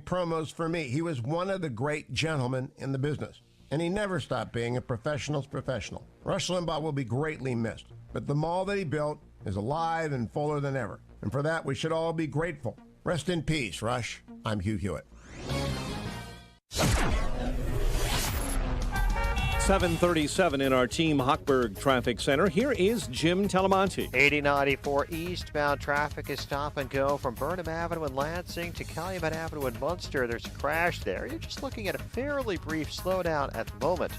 promos for me. He was one of the great gentlemen in the business, and he never stopped being a professional's professional. Rush Limbaugh will be greatly missed, but the mall that he built is alive and fuller than ever, and for that we should all be grateful. Rest in peace, Rush. I'm Hugh Hewitt. 7:37 in our Team Hochberg Traffic Center. Here is Jim Talamonte. 8094 eastbound traffic is stop and go from Burnham Avenue in Lansing to Calumet Avenue in Munster. There's a crash there. You're just looking at a fairly brief slowdown at the moment.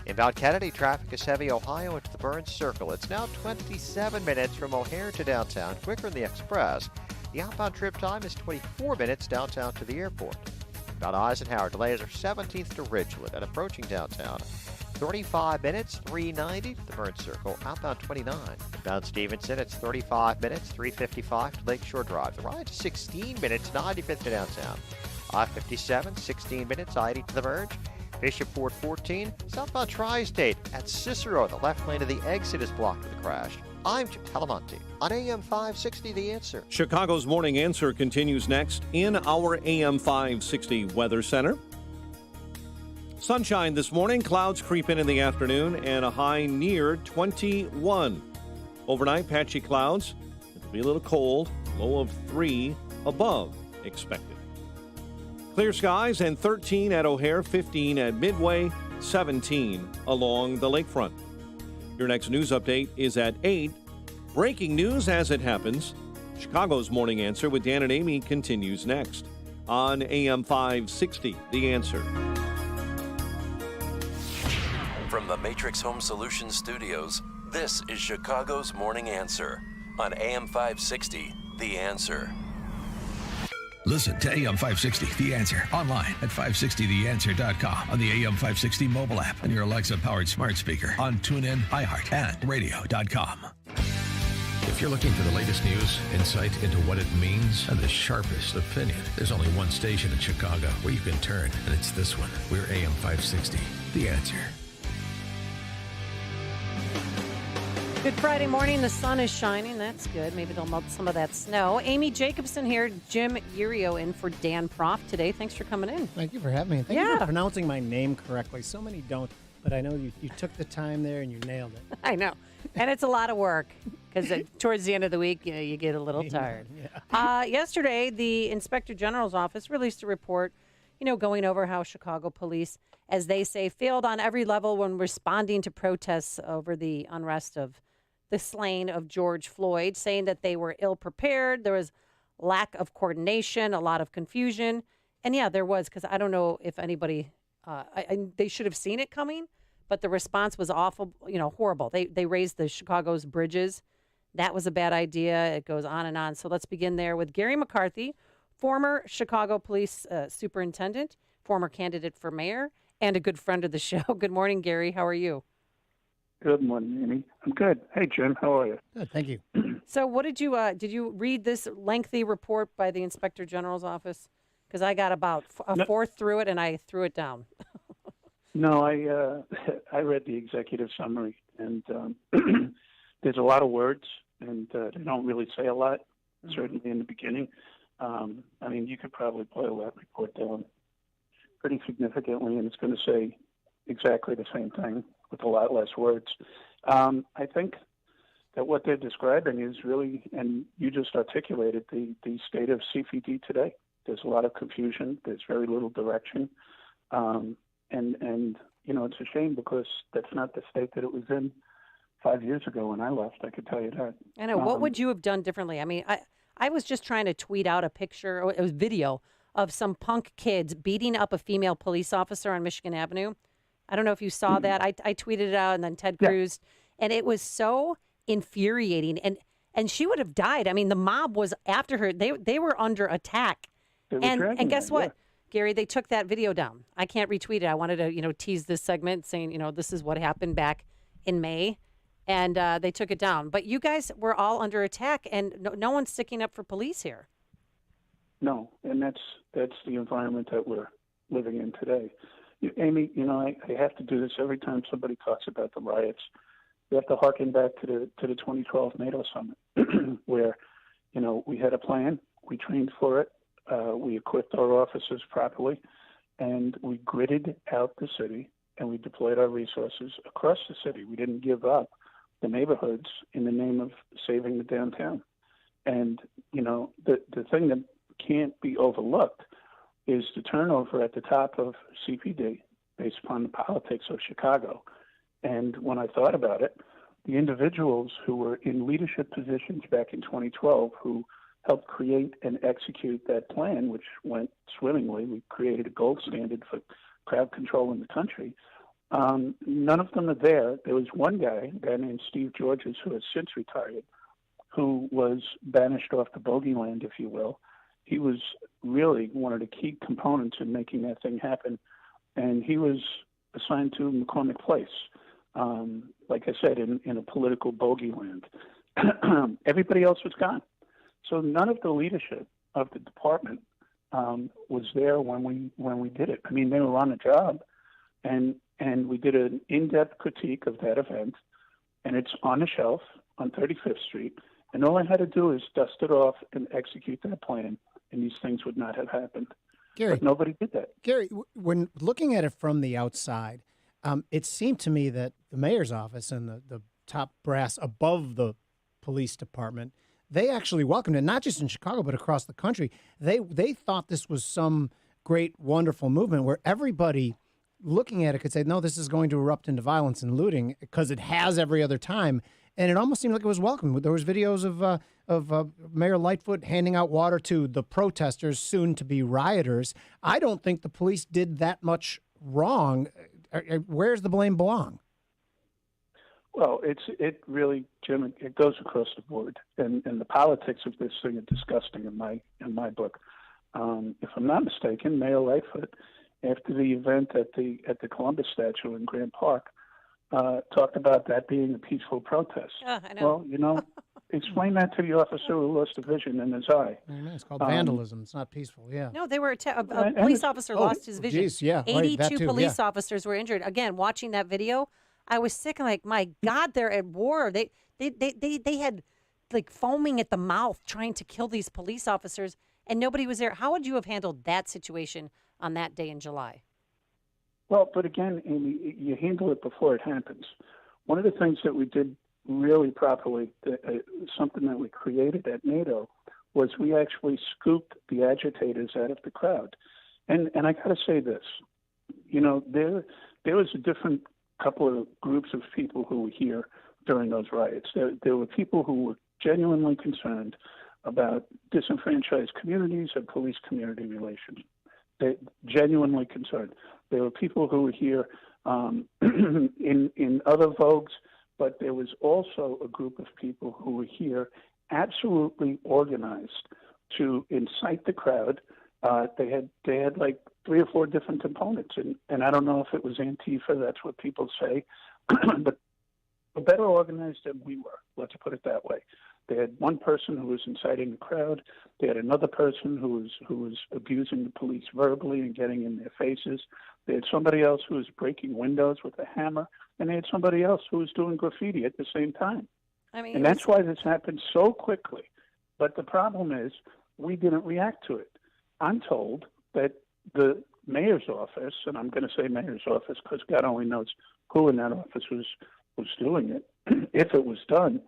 Inbound Kennedy traffic is heavy Ohio into the Burns Circle. It's now 27 minutes from O'Hare to downtown, quicker in the express. The outbound trip time is 24 minutes downtown to the airport. Inbound Eisenhower delays are 17th to Ridgewood and approaching downtown. 35 minutes, 390 to the Burns Circle, outbound 29. Inbound Stevenson, it's 35 minutes, 355 to Lakeshore Drive. The ride 16 minutes, 95th to downtown. I-57, 16 minutes, 80 to the Verge. Bishopford 14, southbound Tri-State at Cicero. The left lane of the exit is blocked with a crash. I'm Jim Talamonte on AM 560, The Answer. Chicago's Morning Answer continues next in our AM 560 Weather Center. Sunshine this morning, clouds creep in the afternoon, and a high near 21. Overnight, patchy clouds. It'll be a little cold, low of 3 above expected. Clear skies and 13 at O'Hare, 15 at Midway, 17 along the lakefront. Your next news update is at 8. Breaking news as it happens. Chicago's Morning Answer with Dan and Amy continues next on AM 560, The Answer. From the Matrix Home Solutions studios, this is Chicago's Morning Answer on AM 560, The Answer. Listen to AM 560, The Answer, online at 560theanswer.com, on the AM 560 mobile app, on your Alexa-powered smart speaker, on TuneIn, iHeart, and radio.com. If you're looking for the latest news, insight into what it means, and the sharpest opinion, there's only one station in Chicago where you can turn, and it's this one. We're AM 560, The Answer. Good Friday morning. The sun is shining. That's good. Maybe they'll melt some of that snow. Amy Jacobson here. Jim Urio in for Dan Proft today. Thanks for coming in. Thank you for having me. Thank you for pronouncing my name correctly. So many don't, but I know you took the time there and you nailed it. I know. And it's a lot of work because towards the end of the week, you get a little tired. Yeah. Yesterday, the Inspector General's office released a report, going over how Chicago police, as they say, failed on every level when responding to protests over the unrest of the slaying of George Floyd, saying that they were ill-prepared. There was lack of coordination, a lot of confusion. And yeah, there was, because I don't know if anybody, they should have seen it coming, but the response was awful, horrible. They raised the Chicago's bridges. That was a bad idea. It goes on and on. So let's begin there with Garry McCarthy, former Chicago Police Superintendent, former candidate for mayor, and a good friend of the show. Good morning, Garry. How are you? Good morning, Amy. I'm good. Hey, Jim. How are you? Good, thank you. So what did you read this lengthy report by the Inspector General's office? Because I got about a fourth through it, and I threw it down. No, I read the executive summary, and there's a lot of words, and they don't really say a lot, certainly in the beginning. You could probably boil that report down pretty significantly, and it's going to say exactly the same thing with a lot less words. I think that what they're describing is really, and you just articulated, the state of CPD today. There's a lot of confusion. There's very little direction. It's a shame because that's not the state that it was in 5 years ago when I left. I could tell you that. I know. What would you have done differently? I mean, I was just trying to tweet out a picture, or it was video, of some punk kids beating up a female police officer on Michigan Avenue. I don't know if you saw that. I tweeted it out, and then Ted Cruz, and it was so infuriating. And she would have died. I mean, the mob was after her. They were under attack. And guess what, Garry? They took that video down. I can't retweet it. I wanted to, tease this segment, saying, this is what happened back in May, and they took it down. But you guys were all under attack, and no one's sticking up for police here. No, and that's the environment that we're living in today. Amy, I have to do this every time somebody talks about the riots. We have to harken back to the 2012 NATO summit, where, we had a plan, we trained for it, we equipped our officers properly, and we gridded out the city, and we deployed our resources across the city. We didn't give up the neighborhoods in the name of saving the downtown. And, the thing that can't be overlooked is the turnover at the top of CPD based upon the politics of Chicago. And when I thought about it, the individuals who were in leadership positions back in 2012 who helped create and execute that plan, which went swimmingly. We created a gold standard for crowd control in the country. None of them are there. There was one guy, a guy named Steve Georges, who has since retired, who was banished off the bogey land, if you will. He was really one of the key components in making that thing happen. And he was assigned to McCormick Place, like I said, in a political bogey land. Everybody else was gone. So none of the leadership of the department was there when we did it. I mean, they were on the job, and we did an in-depth critique of that event, and it's on the shelf on 35th Street. And all I had to do is dust it off and execute that plan, and these things would not have happened. Gary, but nobody did that. Gary, when looking at it from the outside, it seemed to me that the mayor's office and the top brass above the police department, they actually welcomed it, not just in Chicago, but across the country. They thought this was some great, wonderful movement where everybody looking at it could say, no, this is going to erupt into violence and looting because it has every other time. And it almost seemed like it was welcome. There was videos of Mayor Lightfoot handing out water to the protesters, soon to be rioters. I don't think the police did that much wrong. Where's the blame belong? Well, it really, Jim, it goes across the board, and the politics of this thing are disgusting in my book. If I'm not mistaken, Mayor Lightfoot, after the event at the Columbus statue in Grant Park, talked about that being a peaceful protest. I know. Well, explain that to the officer who lost a vision in his eye. I know, it's called vandalism. It's not peaceful, yeah. No, they were a police officer lost his vision. Geez, yeah, 82 police officers were injured. Again, watching that video, I was sick. I'm like, my God, they're at war. They had like foaming at the mouth trying to kill these police officers, and nobody was there. How would you have handled that situation on that day in July? Well, but again, Amy, you handle it before it happens. One of the things that we did really properly, something that we created at NATO, was we actually scooped the agitators out of the crowd. And I got to say this, there was a different couple of groups of people who were here during those riots. There were people who were genuinely concerned about disenfranchised communities and police-community relations. They're genuinely concerned. There were people who were here in other vogues, but there was also a group of people who were here absolutely organized to incite the crowd. They had like 3 or 4 different components, and I don't know if it was Antifa, that's what people say, but were better organized than we were, let's put it that way. They had one person who was inciting the crowd. They had another person who was abusing the police verbally and getting in their faces. They had somebody else who was breaking windows with a hammer, and they had somebody else who was doing graffiti at the same time. And that's why this happened so quickly. But the problem is we didn't react to it. I'm told that the mayor's office, and I'm going to say mayor's office because God only knows who in that office was doing it, if it was done,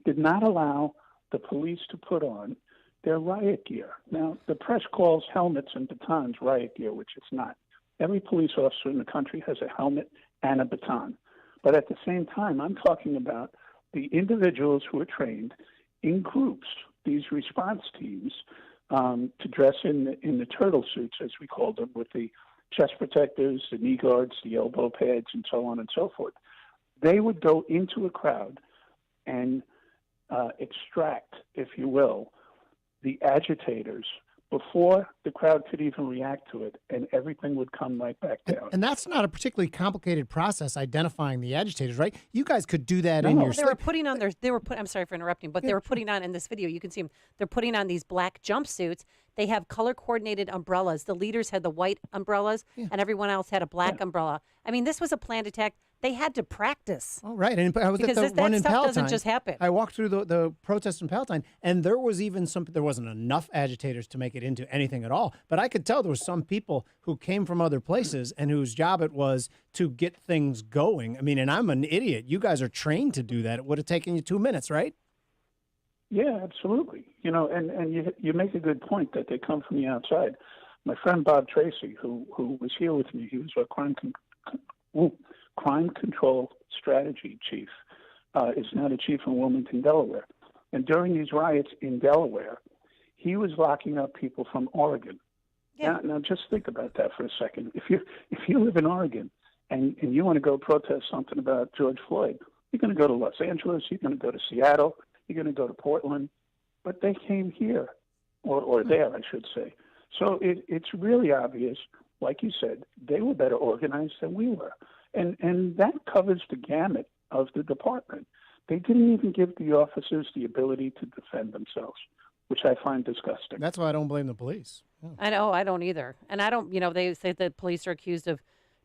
did not allow the police to put on their riot gear. Now, the press calls helmets and batons riot gear, which it's not. Every police officer in the country has a helmet and a baton. But at the same time, I'm talking about the individuals who are trained in groups, these response teams, to dress in the turtle suits, as we called them, with the chest protectors, the knee guards, the elbow pads, and so on and so forth. They would go into a crowd and extract, if you will, the agitators before the crowd could even react to it, and everything would come right back down. And that's not a particularly complicated process, identifying the agitators, right? You guys could do that in your sleep. I'm sorry for interrupting, but they were putting on, in this video, you can see them, they're putting on these black jumpsuits. They have color-coordinated umbrellas. The leaders had the white umbrellas, and everyone else had a black umbrella. I mean, this was a planned attack. They had to practice. Oh, right. And I was Because at the one that in stuff Palatine. doesn't just happen. I walked through the protest in Palatine, and there was even there wasn't enough agitators to make it into anything at all. But I could tell there was some people who came from other places and whose job it was to get things going. I mean, and I'm an idiot. You guys are trained to do that. It would have taken you 2 minutes, right? Yeah, absolutely. And you make a good point that they come from the outside. My friend Bob Tracy, who was here with me, he was a crime control strategy chief, is now the chief in Wilmington, Delaware. And during these riots in Delaware, he was locking up people from Oregon. Yeah. Now just think about that for a second. If you live in Oregon and you want to go protest something about George Floyd, you're going to go to Los Angeles, you're going to go to Seattle, you're going to go to Portland, but they came here, or there, I should say. So it's really obvious, like you said, they were better organized than we were. And that covers the gamut of the department. They didn't even give the officers the ability to defend themselves, which I find disgusting. That's why I don't blame the police. Yeah. I know, I don't either. And I don't, they say the police are accused of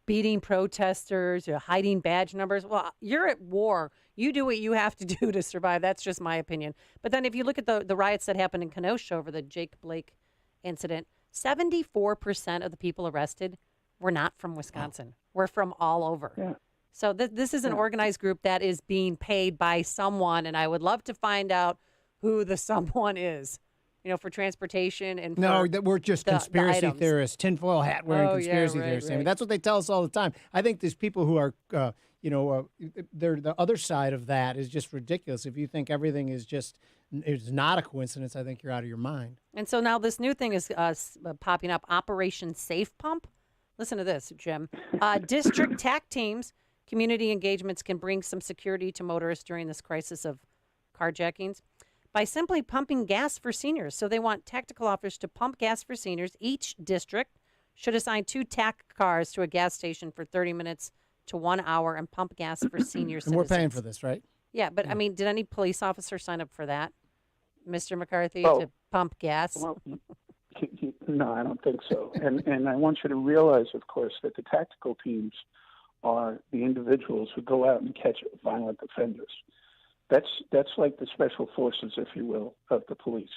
beating protesters or hiding badge numbers. Well, you're at war. You do what you have to do to survive. That's just my opinion. But then if you look at the riots that happened in Kenosha over the Jake Blake incident, 74% of the people arrested were not from Wisconsin. We're from all over. Yeah. So this is an organized group that is being paid by someone, and I would love to find out who the someone is, for transportation and No, that we're just conspiracy items. theorists, tinfoil hat wearing conspiracy theorists. Right. I mean, that's what they tell us all the time. I think these people who are, they're the other side of that is just ridiculous. If you think everything is not a coincidence, I think you're out of your mind. And so now this new thing is popping up, Operation Safe Pump. Listen to this, Jim. District TAC teams, community engagements can bring some security to motorists during this crisis of carjackings by simply pumping gas for seniors. So they want tactical officers to pump gas for seniors. Each district should assign 2 TAC cars to a gas station for 30 minutes to 1 hour and pump gas for senior citizens. And we're paying for this, right? Yeah, but I mean, did any police officer sign up for that, Mr. McCarthy, Oh. to pump gas? Well, no, I don't think so. And I want you to realize, of course, that the tactical teams are the individuals who go out and catch violent offenders. That's like the special forces, if you will, of the police.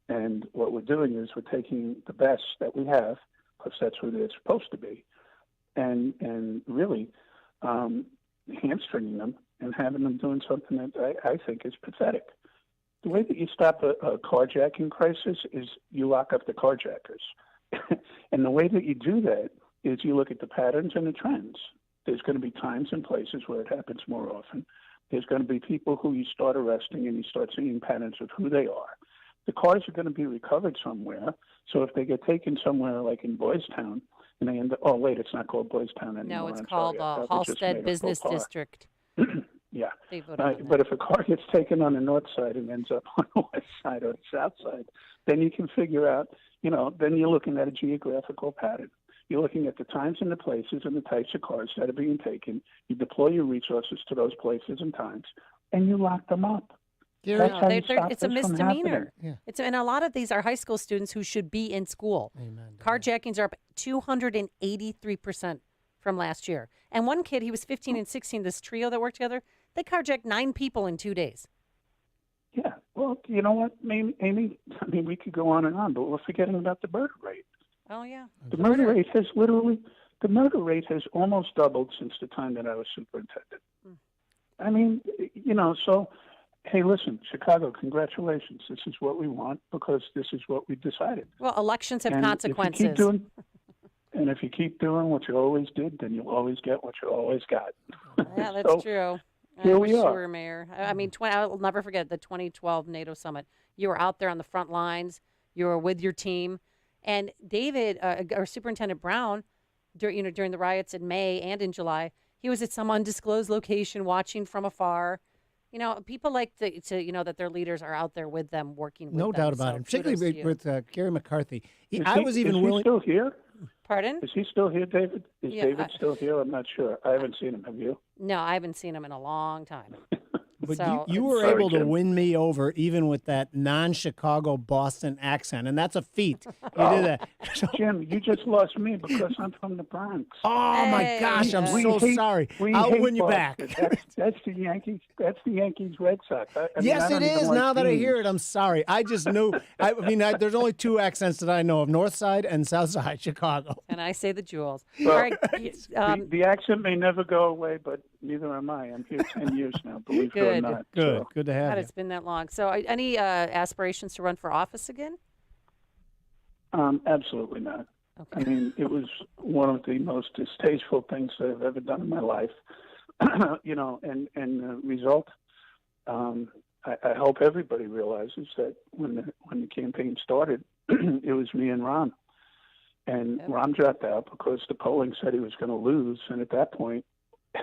And what we're doing is we're taking the best that we have, because that's who they're supposed to be, and really hamstringing them and having them doing something that I think is pathetic. The way that you stop a carjacking crisis is you lock up the carjackers. And the way that you do that is you look at the patterns and the trends. There's going to be times and places where it happens more often. There's going to be people who you start arresting and you start seeing patterns of who they are. The cars are going to be recovered somewhere. So if they get taken somewhere like in Boys Town and they end up, oh, wait, it's not called Boys Town anymore. No, it's I'm called sorry. Halstead Business District. Yeah. They voted on that. But if a car gets taken on the north side and ends up on the west side or the south side, then you can figure out, then you're looking at a geographical pattern. You're looking at the times and the places and the types of cars that are being taken. You deploy your resources to those places and times, and you lock them up. It's a misdemeanor. Yeah. And a lot of these are high school students who should be in school. Amen. Carjackings are up 283% from last year. And one kid, he was 15 and 16, this trio that worked together, they carjacked 9 people in 2 days. Yeah. Well, you know what, Amy? I mean, we could go on and on, but we're forgetting about the murder rate. Oh, yeah. The murder rate has almost doubled since the time that I was superintendent. I mean, so, hey, listen, Chicago, congratulations. This is what we want because this is what we decided. Well, elections have and consequences. If you keep doing what you always did, then you'll always get what you always got. Yeah, that's true. Here we are. Sure, Mayor. I mean, I'll never forget the 2012 NATO summit. You were out there on the front lines. You were with your team. And David, or Superintendent Brown, during the riots in May and in July, he was at some undisclosed location watching from afar. People like to that their leaders are out there with them, working with them. No doubt about it. Particularly with Garry McCarthy. I was even willing. Is he still here? Pardon? Is he still here, David? Is David still here? I'm not sure. I haven't seen him. Have you? No, I haven't seen him in a long time. But So you were Sorry, able to Jim. win me over even with that non-Chicago Boston accent, and that's a feat. You did that. So- Jim, you just lost me because I'm from the Bronx. oh my Hey, gosh, I'm we so sorry. I'll hate win you back. Boston. That's the Yankees. That's the Yankees Red Sox. I mean, Yes, I don't it even is. like Now that I teams. hear it, I'm sorry. I just knew. I mean, there's only two accents that I know of: North Side and South Side Chicago. and I say the jewels. Well, All right. The accent may never go away, but neither am I. I'm here 10 years now, believe it or Good. not. Good, So, good to have God, you. it's been that long. So, any aspirations to run for office again? absolutely not. Okay. I mean, it was one of the most distasteful things that I've ever done in my life. You know, and the result, I hope everybody realizes that when the campaign started, it was me and Ron. And Yep. Ron dropped out because the polling said he was going to lose. And at that point,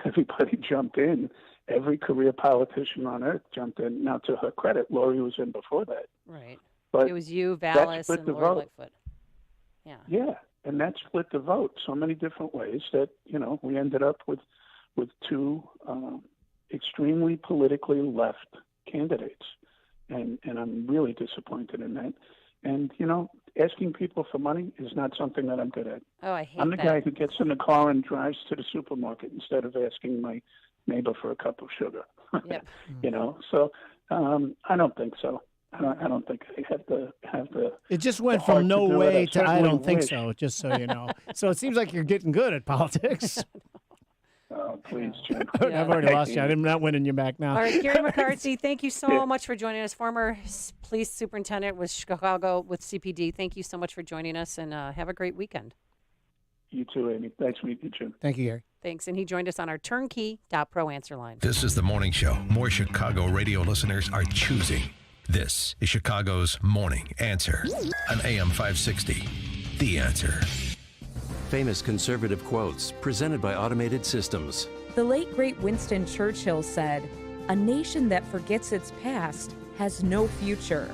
everybody jumped in. Every career politician on earth jumped in. Now, to her credit, Lori was in before that. Right. But It was you, that Vallis, split and the Lori vote. Lightfoot. Yeah. Yeah, and that split the vote so many different ways that, you know, we ended up with two extremely politically left candidates. And I'm really disappointed in that. And, you know, asking people for money is not something that I'm good at. Oh, I hate I'm the that. guy who gets in the car and drives to the supermarket instead of asking my neighbor for a cup of sugar. Yep. You know, so I don't think so. I don't think I have the. It just went the heart from to no do it. way I to I certainly don't think wish. so, just so you know. So it seems like you're getting good at politics. Oh, please, Jim. Yeah. I've already lost you. I'm not winning you back now. All right, Garry McCarthy, thank you so much for joining us. Former police superintendent with Chicago with CPD. Thank you so much for joining us, and have a great weekend. You too, Amy. Thanks for meeting you, Jim. Thank you, Gary. Thanks. And he joined us on our turnkey.pro answer line. This is the morning show more Chicago radio listeners are choosing. This is Chicago's Morning Answer on AM 560. The Answer. Famous conservative quotes presented by Automated Systems. The late great Winston Churchill said, "A nation that forgets its past has no future."